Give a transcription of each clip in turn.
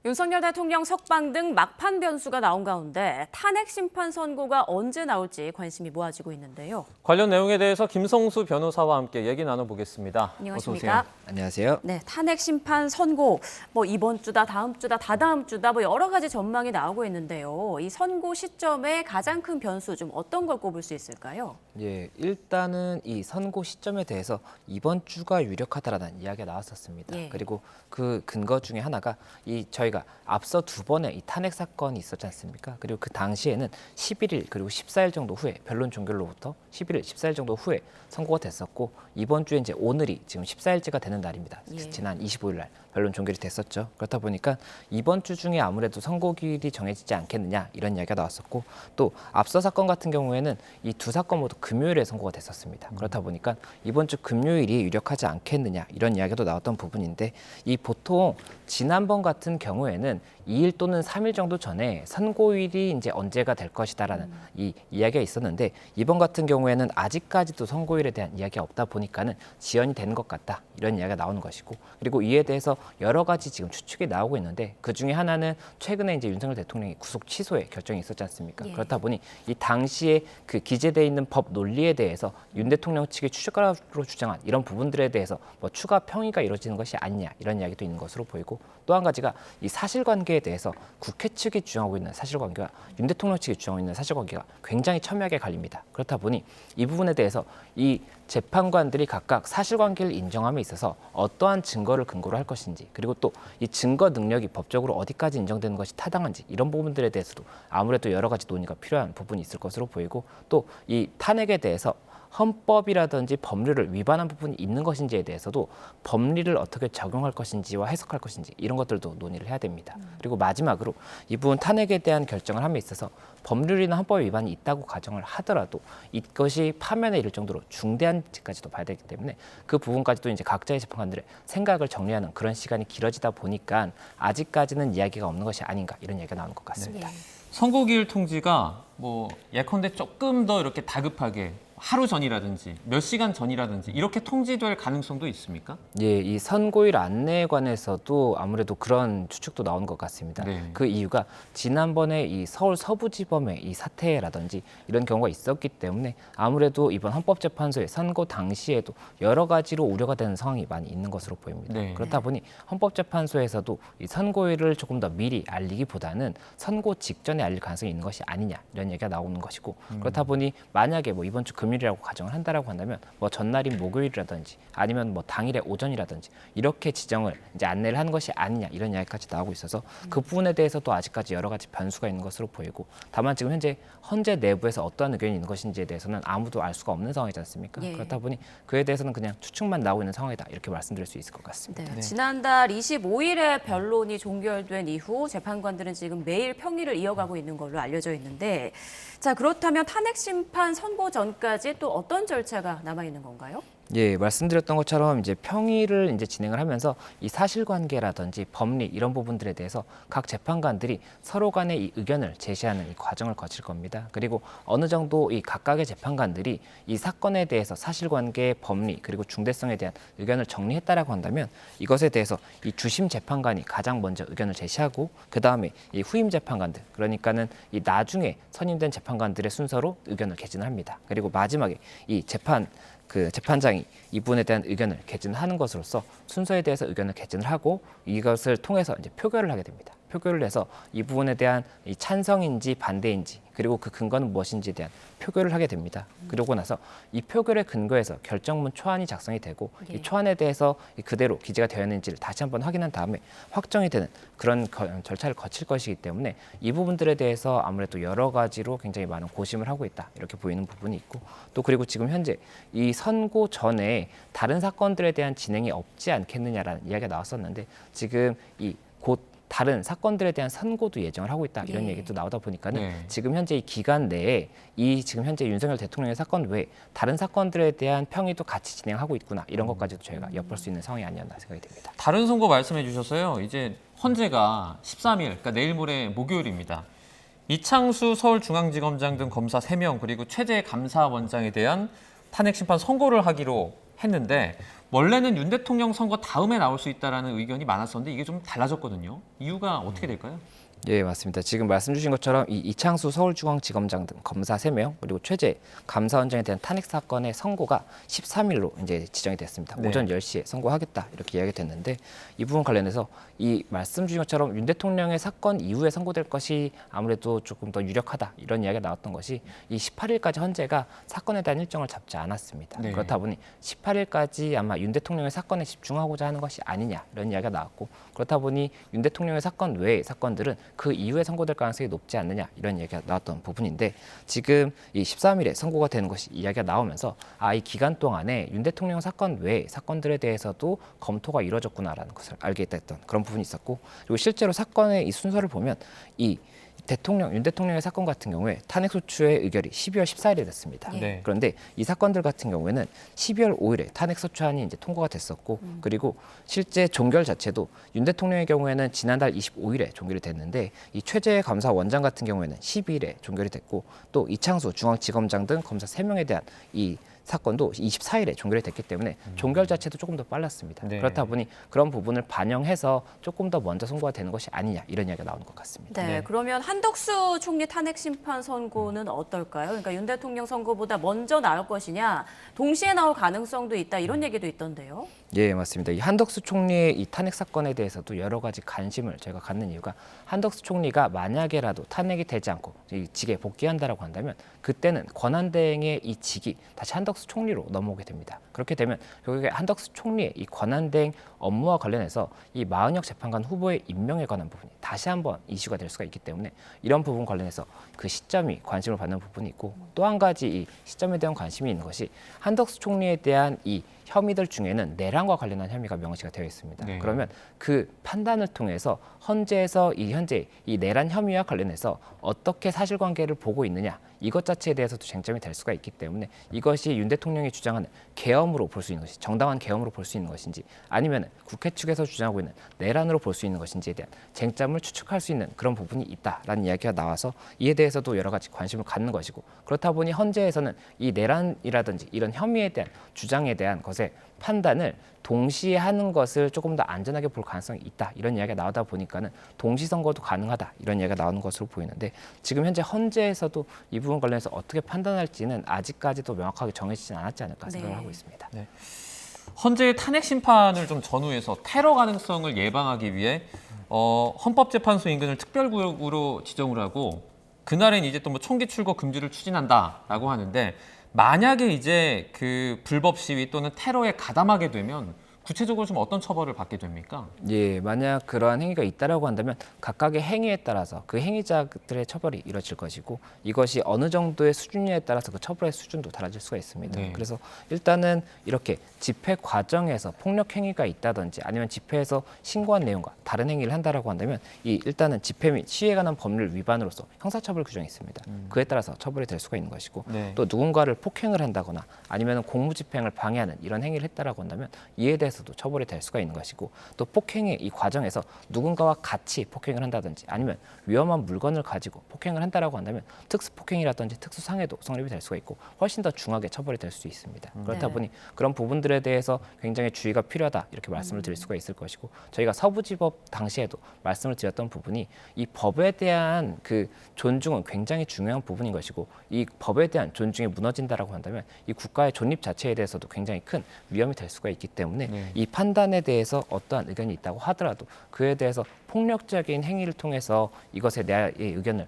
윤석열 대통령 석방 등 막판 변수가 나온 가운데 탄핵 심판 선고가 언제 나올지 관심이 모아지고 있는데요. 관련 내용에 대해서 김성수 변호사와 함께 얘기 나눠보겠습니다. 안녕하십니까? 어서 오세요. 안녕하세요. 네, 탄핵 심판 선고 이번 주다 다음 주다 다다음 주다 여러 가지 전망이 나오고 있는데요. 이 선고 시점에 가장 큰 변수 좀 어떤 걸 꼽을 수 있을까요? 예, 일단은 이 선고 시점에 대해서 이번 주가 유력하다라는 이야기가 나왔었습니다. 예. 그리고 그 근거 중에 하나가 저희가 앞서 두 번의 이 탄핵 사건이 있었지 않습니까? 그리고 그 당시에는 11일 그리고 14일 정도 후에 변론 종결로부터 11일, 14일 정도 후에 선고가 됐었고 이번 주에 이제 오늘이 지금 14일째가 되는 날입니다. 예. 지난 25일 날 변론 종결이 됐었죠. 그렇다 보니까 이번 주 중에 아무래도 선고일이 정해지지 않겠느냐 이런 이야기가 나왔었고 또 앞서 사건 같은 경우에는 이 두 사건 모두 금요일에 선고가 됐었습니다. 그렇다 보니까 이번 주 금요일이 유력하지 않겠느냐 이런 이야기도 나왔던 부분인데 이 보통 지난번 같은 경우에는 2일 또는 3일 정도 전에 선고일이 이제 언제가 될 것이다라는 이 이야기가 있었는데 이번 같은 경우에는 아직까지도 선고일에 대한 이야기가 없다 보니까는 지연이 되는 것 같다 이런 이야기가 나오는 것이고 그리고 이에 대해서 여러 가지 지금 추측이 나오고 있는데 그 중에 하나는 최근에 이제 윤석열 대통령이 구속 취소의 결정이 있었지 않습니까? 예. 그렇다 보니 이 당시에 그 기재돼 있는 법 논리에 대해서 윤 대통령 측이 추가로 주장한 이런 부분들에 대해서 추가 평의가 이루어지는 것이 아니냐 이런 이야기도 있는 것으로 보이고 또 한 가지가 이 사실관계에 대해서 국회 측이 주장하고 있는 사실관계와 윤 대통령 측이 주장하고 있는 사실관계가 굉장히 첨예하게 갈립니다. 그렇다 보니 이 부분에 대해서 이 재판관들이 각각 사실관계를 인정함에 있어서 어떠한 증거를 근거로 할 것인지 그리고 또 이 증거 능력이 법적으로 어디까지 인정되는 것이 타당한지 이런 부분들에 대해서도 아무래도 여러 가지 논의가 필요한 부분이 있을 것으로 보이고 또 이 탄핵에 대해서 헌법이라든지 법률을 위반한 부분이 있는 것인지에 대해서도 법리를 어떻게 적용할 것인지와 해석할 것인지 이런 것들도 논의를 해야 됩니다. 그리고 마지막으로 이 부분 탄핵에 대한 결정을 함에 있어서 법률이나 헌법 위반이 있다고 가정을 하더라도 이것이 파면에 이를 정도로 중대한지까지도 봐야 되기 때문에 그 부분까지도 이제 각자의 재판관들의 생각을 정리하는 그런 시간이 길어지다 보니까 아직까지는 이야기가 없는 것이 아닌가 이런 이야기가 나오는 것 같습니다. 예. 선고기일 통지가 예컨대 조금 더 이렇게 다급하게 하루 전이라든지 몇 시간 전이라든지 이렇게 통지될 가능성도 있습니까? 예, 이 선고일 안내에 관해서도 아무래도 그런 추측도 나오는 것 같습니다. 네. 그 이유가 지난번에 이 서울 서부지법의 이 사태라든지 이런 경우가 있었기 때문에 아무래도 이번 헌법재판소의 선고 당시에도 여러 가지로 우려가 되는 상황이 많이 있는 것으로 보입니다. 네. 그렇다 보니 헌법재판소에서도 이 선고일을 조금 더 미리 알리기보다는 선고 직전에 알릴 가능성이 있는 것이 아니냐 이런 얘기가 나오는 것이고 그렇다 보니 만약에 이번 주 금요일이라고 가정을 한다라고 한다면 전날인 목요일이라든지 아니면 당일의 오전이라든지 이렇게 지정을 이제 안내를 하는 것이 아니냐 이런 이야기까지 나오고 있어서 그 부분에 대해서도 아직까지 여러 가지 변수가 있는 것으로 보이고 다만 지금 헌재 내부에서 어떠한 의견이 있는 것인지에 대해서는 아무도 알 수가 없는 상황이지 않습니까? 예. 그렇다 보니 그에 대해서는 그냥 추측만 나오고 있는 상황이다 이렇게 말씀드릴 수 있을 것 같습니다. 네, 네. 지난달 25일에 변론이 종결된 이후 재판관들은 지금 매일 평일을 이어가고 있는 걸로 알려져 있는데 자 그렇다면 탄핵 심판 선고 전까지 또 어떤 절차가 남아 있는 건가요? 예, 말씀드렸던 것처럼 이제 평일을 이제 진행을 하면서 이 사실관계라든지 법리 이런 부분들에 대해서 각 재판관들이 서로 간의 이 의견을 제시하는 이 과정을 거칠 겁니다. 그리고 어느 정도 이 각각의 재판관들이 이 사건에 대해서 사실관계, 법리 그리고 중대성에 대한 의견을 정리했다라고 한다면 이것에 대해서 이 주심 재판관이 가장 먼저 의견을 제시하고 그 다음에 이 후임 재판관들 그러니까는 이 나중에 선임된 재판관들의 순서로 의견을 개진을 합니다. 그리고 마지막에 이 재판장이 이 부분에 대한 의견을 개진하는 것으로서 순서에 대해서 의견을 개진을 하고 이것을 통해서 이제 표결을 하게 됩니다. 표결을 해서 이 부분에 대한 이 찬성인지 반대인지 그리고 그 근거는 무엇인지에 대한 표결을 하게 됩니다. 그러고 나서 이 표결에 근거해서 결정문 초안이 작성이 되고 예. 이 초안에 대해서 그대로 기재가 되어 있는지를 다시 한번 확인한 다음에 확정이 되는 그런 절차를 거칠 것이기 때문에 이 부분들에 대해서 아무래도 여러 가지로 굉장히 많은 고심을 하고 있다 이렇게 보이는 부분이 있고 또 그리고 지금 현재 이 선고 전에 다른 사건들에 대한 진행이 없지 않겠느냐라는 이야기가 나왔었는데 지금 곧 다른 사건들에 대한 선고도 예정을 하고 있다 이런 예. 얘기도 나오다 보니까는 네. 지금 현재 이 기간 내에 지금 현재 윤석열 대통령의 사건 외에 다른 사건들에 대한 평의도 같이 진행하고 있구나 이런 것까지도 저희가 엿볼 수 있는 상황이 아니었나 생각이 됩니다. 다른 선고 말씀해 주셔서요. 이제 헌재가 13일, 그러니까 내일 모레 목요일입니다. 이창수 서울중앙지검장 등 검사 3명 그리고 최재 감사원장에 대한 탄핵 심판 선고를 하기로 했는데 원래는 윤 대통령 선거 다음에 나올 수 있다라는 의견이 많았었는데 이게 좀 달라졌거든요. 이유가 어떻게 될까요? 예, 맞습니다. 지금 말씀 주신 것처럼 이 이창수 서울중앙지검장 등 검사 3명 그리고 최재 감사원장에 대한 탄핵 사건의 선고가 13일로 이제 지정이 됐습니다. 네. 오전 10시에 선고하겠다 이렇게 이야기가 됐는데 이 부분 관련해서 이 말씀 주신 것처럼 윤 대통령의 사건 이후에 선고될 것이 아무래도 조금 더 유력하다 이런 이야기가 나왔던 것이 이 18일까지 헌재가 사건에 대한 일정을 잡지 않았습니다. 네. 그렇다 보니 18일까지 아마 윤 대통령의 사건에 집중하고자 하는 것이 아니냐 이런 이야기가 나왔고 그렇다 보니 윤 대통령의 사건 외의 사건들은 그 이후에 선고될 가능성이 높지 않느냐 이런 얘기가 나왔던 부분인데 지금 이 13일에 선고가 되는 것이 이야기가 나오면서 이 기간 동안에 윤 대통령 사건 외의 사건들에 대해서도 검토가 이루어졌구나라는 것을 알게 됐던 그런 부분이 있었고 그리고 실제로 사건의 이 순서를 보면 이 윤 대통령의 사건 같은 경우에 탄핵 소추의 의결이 12월 14일에 됐습니다. 네. 그런데 이 사건들 같은 경우에는 12월 5일에 탄핵 소추안이 이제 통과가 됐었고 그리고 실제 종결 자체도 윤 대통령의 경우에는 지난달 25일에 종결이 됐는데 이 최재 감사원장 같은 경우에는 12일에 종결이 됐고 또 이창수 중앙지검장 등 검사 3명에 대한 이 사건도 24일에 종결이 됐기 때문에 종결 자체도 조금 더 빨랐습니다. 네. 그렇다 보니 그런 부분을 반영해서 조금 더 먼저 선고가 되는 것이 아니냐 이런 이야기가 나오는 것 같습니다. 네, 네. 그러면 한덕수 총리 탄핵 심판 선고는 어떨까요? 그러니까 윤 대통령 선고보다 먼저 나올 것이냐, 동시에 나올 가능성도 있다 이런 얘기도 있던데요. 예, 맞습니다. 이 한덕수 총리의 이 탄핵 사건에 대해서도 여러 가지 관심을 저희가 갖는 이유가 한덕수 총리가 만약에라도 탄핵이 되지 않고 이 직에 복귀한다라고 한다면 그때는 권한대행의 이 직이 다시 한덕수 총리로 넘어오게 됩니다. 그렇게 되면 결국에 한덕수 총리의 이 권한대행 업무와 관련해서 이 마은혁 재판관 후보의 임명에 관한 부분이 다시 한번 이슈가 될 수가 있기 때문에 이런 부분 관련해서 그 시점이 관심을 받는 부분이 있고 또 한 가지 이 시점에 대한 관심이 있는 것이 한덕수 총리에 대한 이 혐의들 중에는 내란과 관련한 혐의가 명시가 되어 있습니다. 네. 그러면 그 판단을 통해서 헌재에서 현재 이 내란 혐의와 관련해서 어떻게 사실관계를 보고 있느냐 이것 자체에 대해서도 쟁점이 될 수가 있기 때문에 이것이 윤 대통령이 주장하는 계엄으로 볼 수 있는 것이 정당한 계엄으로 볼 수 있는 것인지 아니면 국회 측에서 주장하고 있는 내란으로 볼 수 있는 것인지에 대한 쟁점을 추측할 수 있는 그런 부분이 있다라는 이야기가 나와서 이에 대해서도 여러 가지 관심을 갖는 것이고 그렇다 보니 헌재에서는 이 내란이라든지 이런 혐의에 대한 주장에 대한 것에 판단을 동시에 하는 것을 조금 더 안전하게 볼 가능성이 있다 이런 이야기가 나오다 보니까는 동시 선거도 가능하다 이런 이야기가 나오는 것으로 보이는데 지금 현재 헌재에서도 이 부분 관련해서 어떻게 판단할지는 아직까지도 명확하게 정해지진 않았지 않을까 생각을 하고 있습니다. 네. 헌재의 탄핵 심판을 좀 전후해서 테러 가능성을 예방하기 위해 헌법재판소 인근을 특별구역으로 지정을 하고 그날엔 이제 또 뭐 총기 출거 금지를 추진한다라고 하는데 만약에 이제 그 불법 시위 또는 테러에 가담하게 되면 구체적으로 좀 어떤 처벌을 받게 됩니까? 예, 만약 그러한 행위가 있다라고 한다면 각각의 행위에 따라서 그 행위자들의 처벌이 이루어질 것이고 이것이 어느 정도의 수준이냐에 따라서 그 처벌의 수준도 달라질 수가 있습니다. 네. 그래서 일단은 이렇게 집회 과정에서 폭력 행위가 있다든지 아니면 집회에서 신고한 내용과 다른 행위를 한다라고 한다면 이 일단은 집회 및 시위에 관한 법률 위반으로서 형사처벌 규정이 있습니다. 그에 따라서 처벌이 될 수가 있는 것이고 네. 또 누군가를 폭행을 한다거나 아니면 공무집행을 방해하는 이런 행위를 했다라고 한다면 이에 대해서도 처벌이 될 수가 있는 것이고 또 폭행의 이 과정에서 누군가와 같이 폭행을 한다든지 아니면 위험한 물건을 가지고 폭행을 한다라고 한다면 특수폭행이라든지 특수상해도 성립이 될 수가 있고 훨씬 더 중하게 처벌이 될 수 있습니다. 그렇다 네. 보니 그런 부분들에 대해서 굉장히 주의가 필요하다 이렇게 말씀을 드릴 수가 있을 것이고 저희가 서부지법 당시에도 말씀을 드렸던 부분이 이 법에 대한 그 존중은 굉장히 중요한 부분인 것이고 이 법에 대한 존중이 무너진다라고 한다면 이 국가의 존립 자체에 대해서도 굉장히 큰 위험이 될 수가 있기 때문에 네. 이 판단에 대해서 어떠한 의견이 있다고 하더라도 그에 대해서 폭력적인 행위를 통해서 이것에 대한 의견을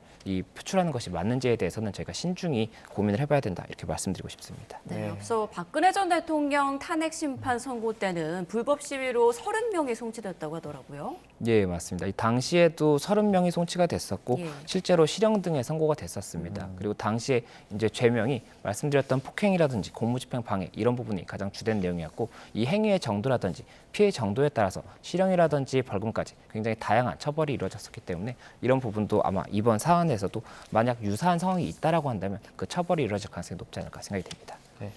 표출하는 것이 맞는지에 대해서는 저희가 신중히 고민을 해봐야 된다 이렇게 말씀드리고 싶습니다. 네, 앞서 박근혜 전 대통령 탄핵 심판 선고 때는 불법 시위로 30명이 송치됐다고 하더라고요. 예, 맞습니다. 이 당시에도 30명이 송치가 됐었고 예. 실제로 실형 등의 선고가 됐었습니다. 그리고 당시에 이제 죄명이 말씀드렸던 폭행이라든지 공무집행 방해 이런 부분이 가장 주된 내용이었고 이 행위의 정도라든지 피해 정도에 따라서 실형이라든지 벌금까지 굉장히 다양한 처벌이 이루어졌었기 때문에 이런 부분도 아마 이번 사안에서도 만약 유사한 상황이 있다라고 한다면 그 처벌이 이루어질 가능성이 높지 않을까 생각이 됩니다. 네.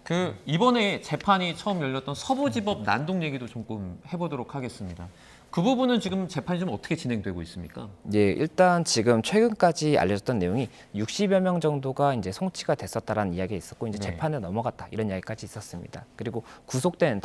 그 이번에 재판이 처음 열렸던 서부지법 난동 얘기도 조금 해보도록 하겠습니다. 그 부분은 지금 재판이 좀 어떻게 진행되고 있습니까? 예, 일단 지금 최근까지 알려졌던 내용이 60여 명 정도가 이제 송치가 됐었다라는 이야기가 있었고 이제 네. 재판에 넘어갔다 이런 이야기까지 있었습니다. 그리고 구속된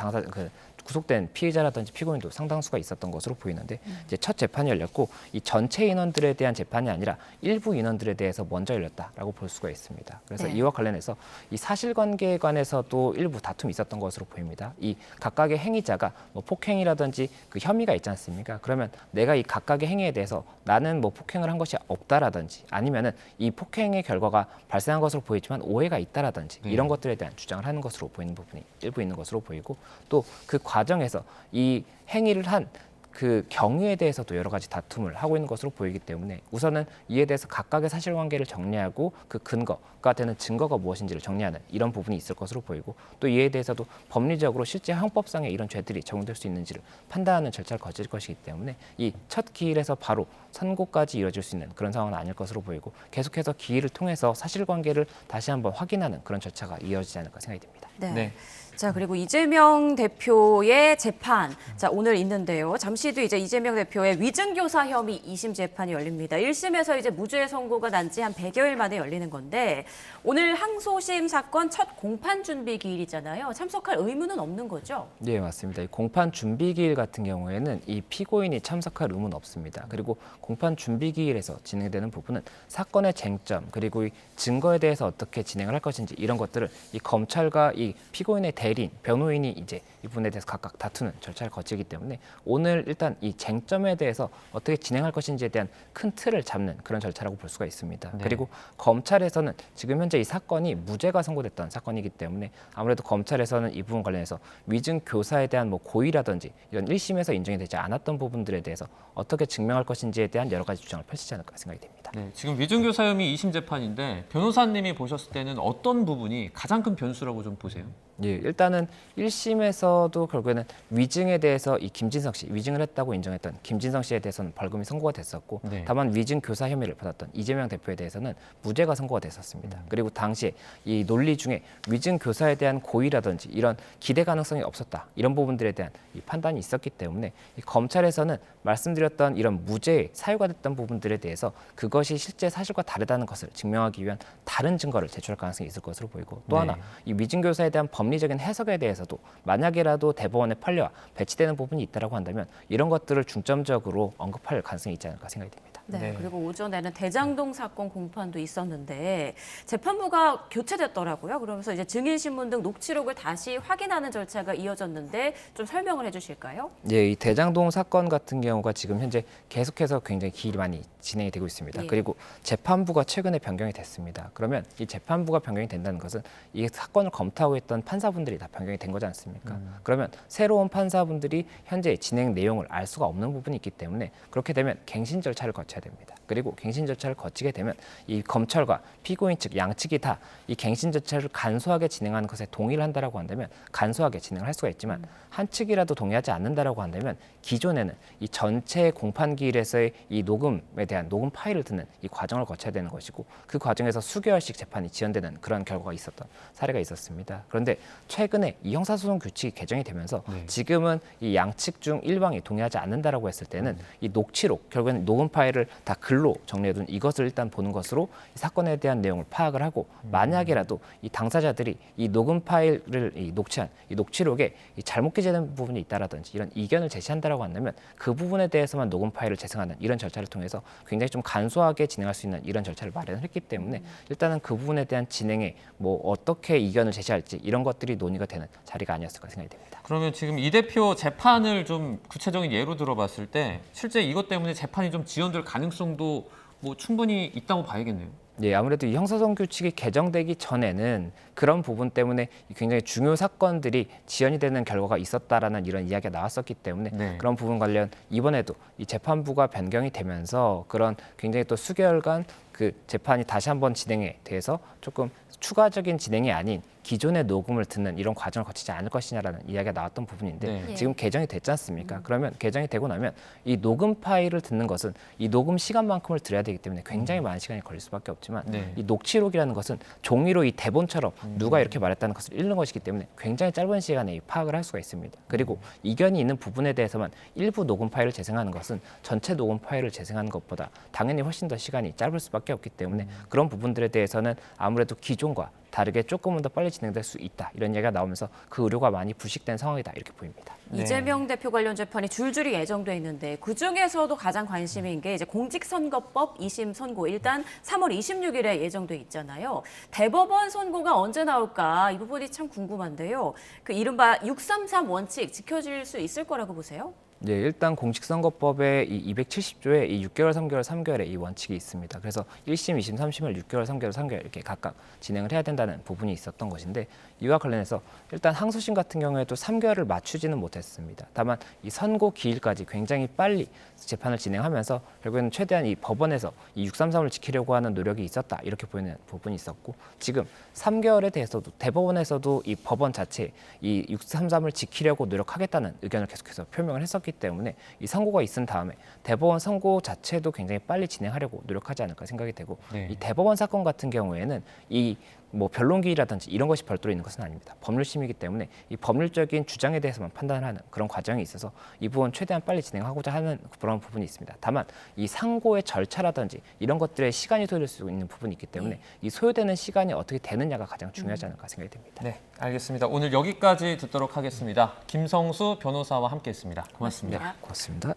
구속된 피해자라든지 피고인도 상당수가 있었던 것으로 보이는데 이제 첫 재판이 열렸고 이 전체 인원들에 대한 재판이 아니라 일부 인원들에 대해서 먼저 열렸다라고 볼 수가 있습니다. 그래서 네. 이와 관련해서 이 사실관계에 관해서도 일부 다툼이 있었던 것으로 보입니다. 이 각각의 행위자가 뭐 폭행이라든지 그 혐의가 있지 않습니까? 그러면 내가 이 각각의 행위에 대해서 나는 뭐 폭행을 한 것이 없다라든지 아니면은 이 폭행의 결과가 발생한 것으로 보이지만 오해가 있다라든지 이런 것들에 대한 주장을 하는 것으로 보이는 부분이 일부 있는 것으로 보이고 또 그 과정에서 이 행위를 한 그 경위에 대해서도 여러 가지 다툼을 하고 있는 것으로 보이기 때문에 우선은 이에 대해서 각각의 사실관계를 정리하고 그 근거가 되는 증거가 무엇인지를 정리하는 이런 부분이 있을 것으로 보이고 또 이에 대해서도 법리적으로 실제 형법상에 이런 죄들이 적용될 수 있는지를 판단하는 절차를 거칠 것이기 때문에 이 첫 기일에서 바로 선고까지 이어질 수 있는 그런 상황은 아닐 것으로 보이고 계속해서 기일을 통해서 사실관계를 다시 한번 확인하는 그런 절차가 이어지지 않을까 생각이 됩니다. 네. 네. 자, 그리고 이재명 대표의 재판. 자, 오늘 있는데요. 잠시 뒤 이제 이재명 대표의 위증교사 혐의 2심 재판이 열립니다. 1심에서 이제 무죄 선고가 난 지 한 100여일 만에 열리는 건데 오늘 항소심 사건 첫 공판 준비 기일이잖아요. 참석할 의무는 없는 거죠? 네, 맞습니다. 이 공판 준비 기일 같은 경우에는 이 피고인이 참석할 의무는 없습니다. 그리고 공판 준비 기일에서 진행되는 부분은 사건의 쟁점 그리고 이 증거에 대해서 어떻게 진행을 할 것인지 이런 것들을 이 검찰과 이 피고인의 대리인, 변호인이 이제 이 부분에 대해서 각각 다투는 절차를 거치기 때문에 오늘 일단 이 쟁점에 대해서 어떻게 진행할 것인지에 대한 큰 틀을 잡는 그런 절차라고 볼 수가 있습니다. 네. 그리고 검찰에서는 지금 현재 이 사건이 무죄가 선고됐던 사건이기 때문에 아무래도 검찰에서는 이 부분 관련해서 위증 교사에 대한 뭐 고의라든지 이런 1심에서 인정이 되지 않았던 부분들에 대해서 어떻게 증명할 것인지에 대한 여러 가지 주장을 펼치지 않을까 생각이 됩니다. 네, 지금 위증교사 혐의 2심 재판인데 변호사님이 보셨을 때는 어떤 부분이 가장 큰 변수라고 좀 보세요? 예, 일단은 1심에서도 결국에는 위증에 대해서 이 김진성 씨, 위증을 했다고 인정했던 김진성 씨에 대해서는 벌금이 선고가 됐었고 네. 다만 위증 교사 혐의를 받았던 이재명 대표에 대해서는 무죄가 선고가 됐었습니다. 그리고 당시에 이 논리 중에 위증 교사에 대한 고의라든지 이런 기대 가능성이 없었다. 이런 부분들에 대한 이 판단이 있었기 때문에 이 검찰에서는 말씀드렸던 이런 무죄의 사유가 됐던 부분들에 대해서 그것이 실제 사실과 다르다는 것을 증명하기 위한 다른 증거를 제출할 가능성이 있을 것으로 보이고 또 네. 하나 이 위증 교사에 대한 법리적인 해석에 대해서도 만약에라도 대법원의 판례와 배치되는 부분이 있다라고 한다면 이런 것들을 중점적으로 언급할 가능성이 있지 않을까 생각이 됩니다. 네, 네. 그리고 오전에는 대장동 사건 공판도 있었는데 재판부가 교체됐더라고요. 그러면서 이제 증인신문 등 녹취록을 다시 확인하는 절차가 이어졌는데 좀 설명을 해주실까요? 예, 이 대장동 사건 같은 경우가 지금 현재 계속해서 굉장히 기일이 많이 진행이 되고 있습니다. 예. 그리고 재판부가 최근에 변경이 됐습니다. 그러면 이 재판부가 변경이 된다는 것은 이 사건을 검토하고 있던 판사분들이 다 변경이 된 거지 않습니까? 그러면 새로운 판사분들이 현재 진행 내용을 알 수가 없는 부분이 있기 때문에 그렇게 되면 갱신 절차를 거쳐야 됩니다. 그리고 갱신 절차를 거치게 되면 이 검찰과 피고인 측 양측이 다 이 갱신 절차를 간소하게 진행하는 것에 동의를 한다라고 한다면 간소하게 진행을 할 수가 있지만 한 측이라도 동의하지 않는다라고 한다면 기존에는 이 전체 공판 기일에서의 이 녹음에 대한 녹음 파일을 듣는 이 과정을 거쳐야 되는 것이고 그 과정에서 수개월씩 재판이 지연되는 그런 결과가 있었던 사례가 있었습니다. 그런데 최근에 이 형사소송 규칙이 개정이 되면서 네. 지금은 이 양측 중 일방이 동의하지 않는다라고 했을 때는 이 녹취록 결국에는 녹음 파일을 다 글로 정리해둔 이것을 일단 보는 것으로 이 사건에 대한 내용을 파악을 하고 만약에라도 이 당사자들이 이 녹음 파일을 이 녹취한 이 녹취록에 이 잘못 기재된 부분이 있다라든지 이런 이견을 제시한다라고 한다면 그 부분에 대해서만 녹음 파일을 재생하는 이런 절차를 통해서 굉장히 좀 간소하게 진행할 수 있는 이런 절차를 마련을 했기 때문에 일단은 그 부분에 대한 진행에 뭐 어떻게 이견을 제시할지 이런 것들이 논의가 되는 자리가 아니었을까 생각이 됩니다. 그러면 지금 이 대표 재판을 좀 구체적인 예로 들어봤을 때 실제 이것 때문에 재판이 좀 지연될 가능성도 뭐 충분히 있다고 봐야겠네요. 예, 아무래도 이 형사소송 규칙이 개정되기 전에는 그런 부분 때문에 굉장히 중요 사건들이 지연이 되는 결과가 있었다라는 이런 이야기가 나왔었기 때문에 네. 그런 부분 관련 이번에도 이 재판부가 변경이 되면서 그런 굉장히 또 수개월간 그 재판이 다시 한번 진행에 대해서 조금 추가적인 진행이 아닌 기존의 녹음을 듣는 이런 과정을 거치지 않을 것이냐라는 이야기가 나왔던 부분인데 네. 지금 개정이 됐지 않습니까? 그러면 개정이 되고 나면 이 녹음 파일을 듣는 것은 이 녹음 시간만큼을 들어야 되기 때문에 굉장히 많은 시간이 걸릴 수밖에 없지만 네. 이 녹취록이라는 것은 종이로 이 대본처럼 누가 이렇게 말했다는 것을 읽는 것이기 때문에 굉장히 짧은 시간에 이 파악을 할 수가 있습니다. 그리고 이견이 있는 부분에 대해서만 일부 녹음 파일을 재생하는 것은 전체 녹음 파일을 재생하는 것보다 당연히 훨씬 더 시간이 짧을 수밖에 없기 때문에 그런 부분들에 대해서는 아무래도 기존과 다르게 조금은 더 빨리 진행될 수 있다 이런 얘기가 나오면서 그 의료가 많이 부식된 상황이다 이렇게 보입니다. 네. 이재명 대표 관련 재판이 줄줄이 예정돼 있는데 그 중에서도 가장 관심인 게 이제 공직선거법 2심 선고 일단 3월 26일에 예정돼 있잖아요. 대법원 선고가 언제 나올까 이 부분이 참 궁금한데요. 그 이른바 633 원칙 지켜질 수 있을 거라고 보세요? 네, 일단 공직선거법의 이 270조에 이 6개월, 3개월, 3개월의 이 원칙이 있습니다. 그래서 1심, 2심, 3심을 6개월, 3개월, 3개월 이렇게 각각 진행을 해야 된다는 부분이 있었던 것인데 이와 관련해서 일단 항소심 같은 경우에도 3개월을 맞추지는 못했습니다. 다만 이 선고 기일까지 굉장히 빨리 재판을 진행하면서 결국에는 최대한 이 법원에서 이 633을 지키려고 하는 노력이 있었다 이렇게 보이는 부분이 있었고 지금 3개월에 대해서도 대법원에서도 이 법원 자체 이 633을 지키려고 노력하겠다는 의견을 계속해서 표명을 했었기 때문에 이 선고가 있은 다음에 대법원 선고 자체도 굉장히 빨리 진행하려고 노력하지 않을까 생각이 되고 네. 이 대법원 사건 같은 경우에는 이 뭐 변론기일이라든지 이런 것이 별도로 있는 것은 아닙니다. 법률심이기 때문에 이 법률적인 주장에 대해서만 판단을 하는 그런 과정이 있어서 이 부분 최대한 빨리 진행하고자 하는 그런 부분이 있습니다. 다만 이 상고의 절차라든지 이런 것들에 시간이 소요될 수 있는 부분이 있기 때문에 이 소요되는 시간이 어떻게 되느냐가 가장 중요하지 않을까 생각이 됩니다. 네, 알겠습니다. 오늘 여기까지 듣도록 하겠습니다. 김성수 변호사와 함께했습니다. 고맙습니다. 고맙습니다.